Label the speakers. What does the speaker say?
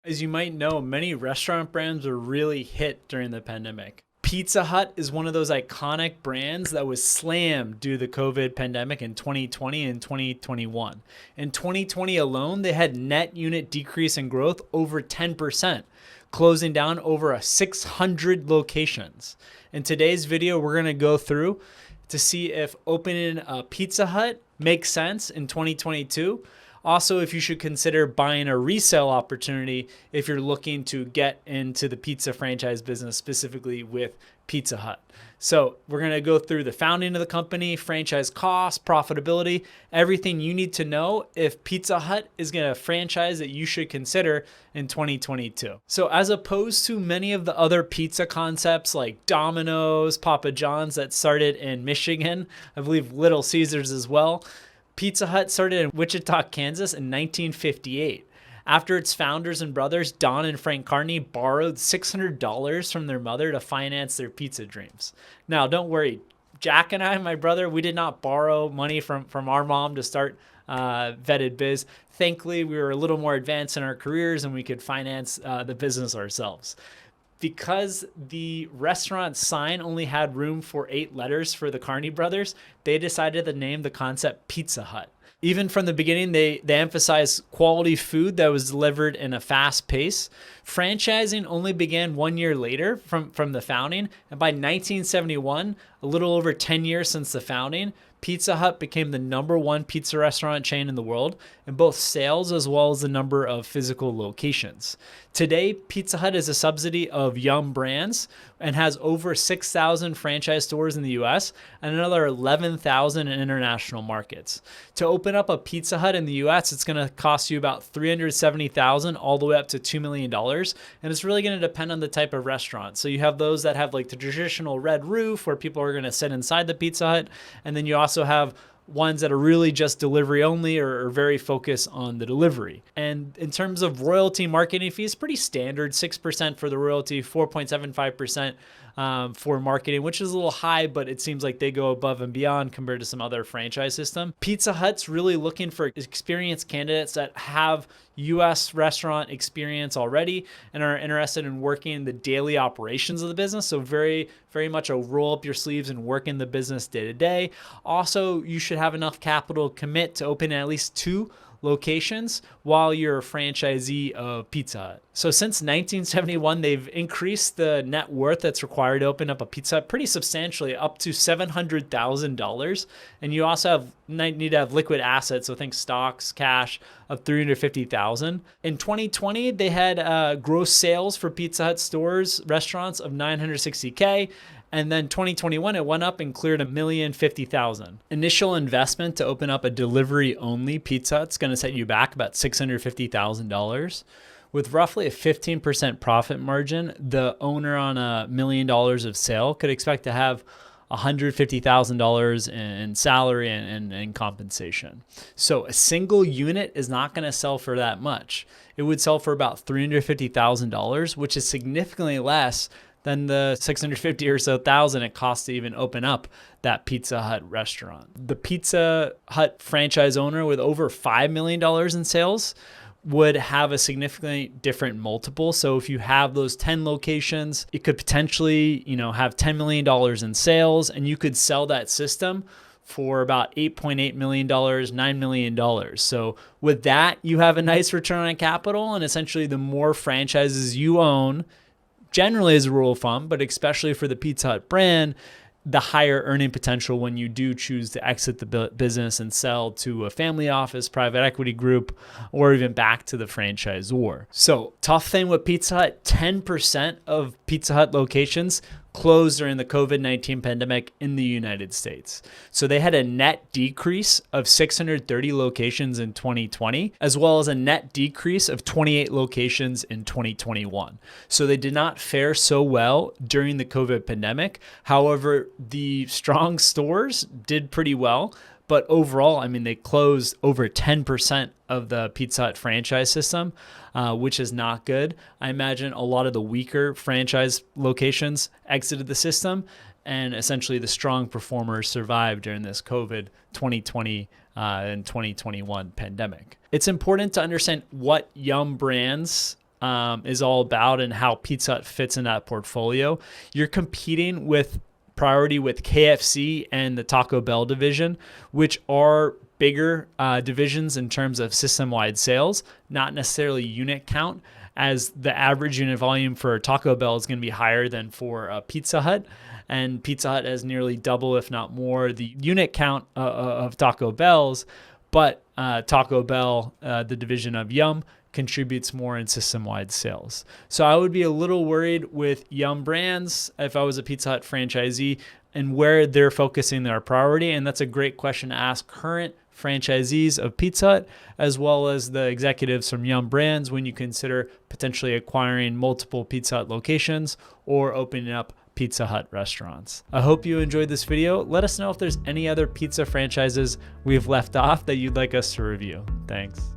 Speaker 1: As you might know, many restaurant brands were really hit during the pandemic. Pizza Hut is one of those iconic brands that was slammed due to the COVID pandemic in 2020 and 2021. In 2020 alone, they had net unit decrease in growth over 10%, closing down over 600 locations. In today's video, we're going to go through to see if opening a Pizza Hut makes sense in 2022. Also, if you should consider buying a resale opportunity if you're looking to get into the pizza franchise business, specifically with Pizza Hut. So we're going to go through the founding of the company, franchise costs, profitability, everything you need to know if Pizza Hut is going to franchise that you should consider in 2022. So as opposed to many of the other pizza concepts like Domino's, Papa John's that started in Michigan, I believe Little Caesars as well, Pizza Hut started in Wichita, Kansas in 1958. After its founders and brothers, Dan and Frank Carney, borrowed $600 from their mother to finance their pizza dreams. Now, don't worry. Jack and I, my brother, we did not borrow money from our mom to start Vetted Biz. Thankfully, we were a little more advanced in our careers and we could finance the business ourselves. Because the restaurant sign only had room for 8 letters for the Carney brothers, they decided to name the concept Pizza Hut. Even from the beginning, they emphasized quality food that was delivered in a fast pace. Franchising only began 1 year later from the founding. And by 1971, a little over 10 years since the founding, Pizza Hut became the #1 pizza restaurant chain in the world in both sales as well as the number of physical locations. Today, Pizza Hut is a subsidiary of Yum Brands and has over 6,000 franchise stores in the US and another 11,000 in international markets. To open up a Pizza Hut in the US, it's going to cost you about $370,000 all the way up to $2 million. And it's really going to depend on the type of restaurant. So you have those that have like the traditional red roof where people are going to sit inside the Pizza Hut. And then you also have ones that are really just delivery only or very focused on the delivery. And in terms of royalty marketing fees, pretty standard, 6% for the royalty, 4.75% for marketing, which is a little high, but it seems like they go above and beyond compared to some other franchise system. Pizza Hut's really looking for experienced candidates that have U.S. restaurant experience already and are interested in working the daily operations of the business. So very, very much a roll up your sleeves and work in the business day to day. Also, you should have enough capital to commit to open at least 2 locations while you're a franchisee of Pizza Hut. So since 1971, they've increased the net worth that's required to open up a Pizza Hut pretty substantially, up to $700,000. And you also need to have liquid assets, so think stocks, cash, of $350,000. In 2020, they had gross sales for Pizza Hut stores, restaurants of $960K. And then 2021, it went up and cleared $1,050,000. Initial investment to open up a delivery-only Pizza Hut's going to set you back about $650,000. With roughly a 15% profit margin, the owner on $1 million of sale could expect to have $150,000 in salary and compensation. So a single unit is not going to sell for that much. It would sell for about $350,000, which is significantly less than the $650,000 or so it costs to even open up that Pizza Hut restaurant. The Pizza Hut franchise owner with over $5 million in sales would have a significantly different multiple. So if you have those 10 locations, it could potentially, have $10 million in sales, and you could sell that system for about $8.8 million, $9 million. So with that, you have a nice return on capital, and essentially the more franchises you own, generally as a rule of thumb, but especially for the Pizza Hut brand, the higher earning potential when you do choose to exit the business and sell to a family office, private equity group, or even back to the franchisor. So tough thing with Pizza Hut, 10% of Pizza Hut locations closed during the COVID-19 pandemic in the United States. So they had a net decrease of 630 locations in 2020, as well as a net decrease of 28 locations in 2021. So they did not fare so well during the COVID pandemic. However, the strong stores did pretty well. But overall, they closed over 10% of the Pizza Hut franchise system, which is not good. I imagine a lot of the weaker franchise locations exited the system, and essentially the strong performers survived during this COVID 2020 and 2021 pandemic. It's important to understand what Yum Brands is all about and how Pizza Hut fits in that portfolio. You're competing with priority with KFC and the Taco Bell division, which are bigger divisions in terms of system-wide sales, not necessarily unit count, as the average unit volume for Taco Bell is going to be higher than for Pizza Hut. And Pizza Hut has nearly double, if not more, the unit count of Taco Bell's, but Taco Bell, the division of Yum, contributes more in system-wide sales. So I would be a little worried with Yum Brands if I was a Pizza Hut franchisee and where they're focusing their priority. And that's a great question to ask current franchisees of Pizza Hut, as well as the executives from Yum Brands when you consider potentially acquiring multiple Pizza Hut locations or opening up Pizza Hut restaurants. I hope you enjoyed this video. Let us know if there's any other pizza franchises we've left off that you'd like us to review. Thanks.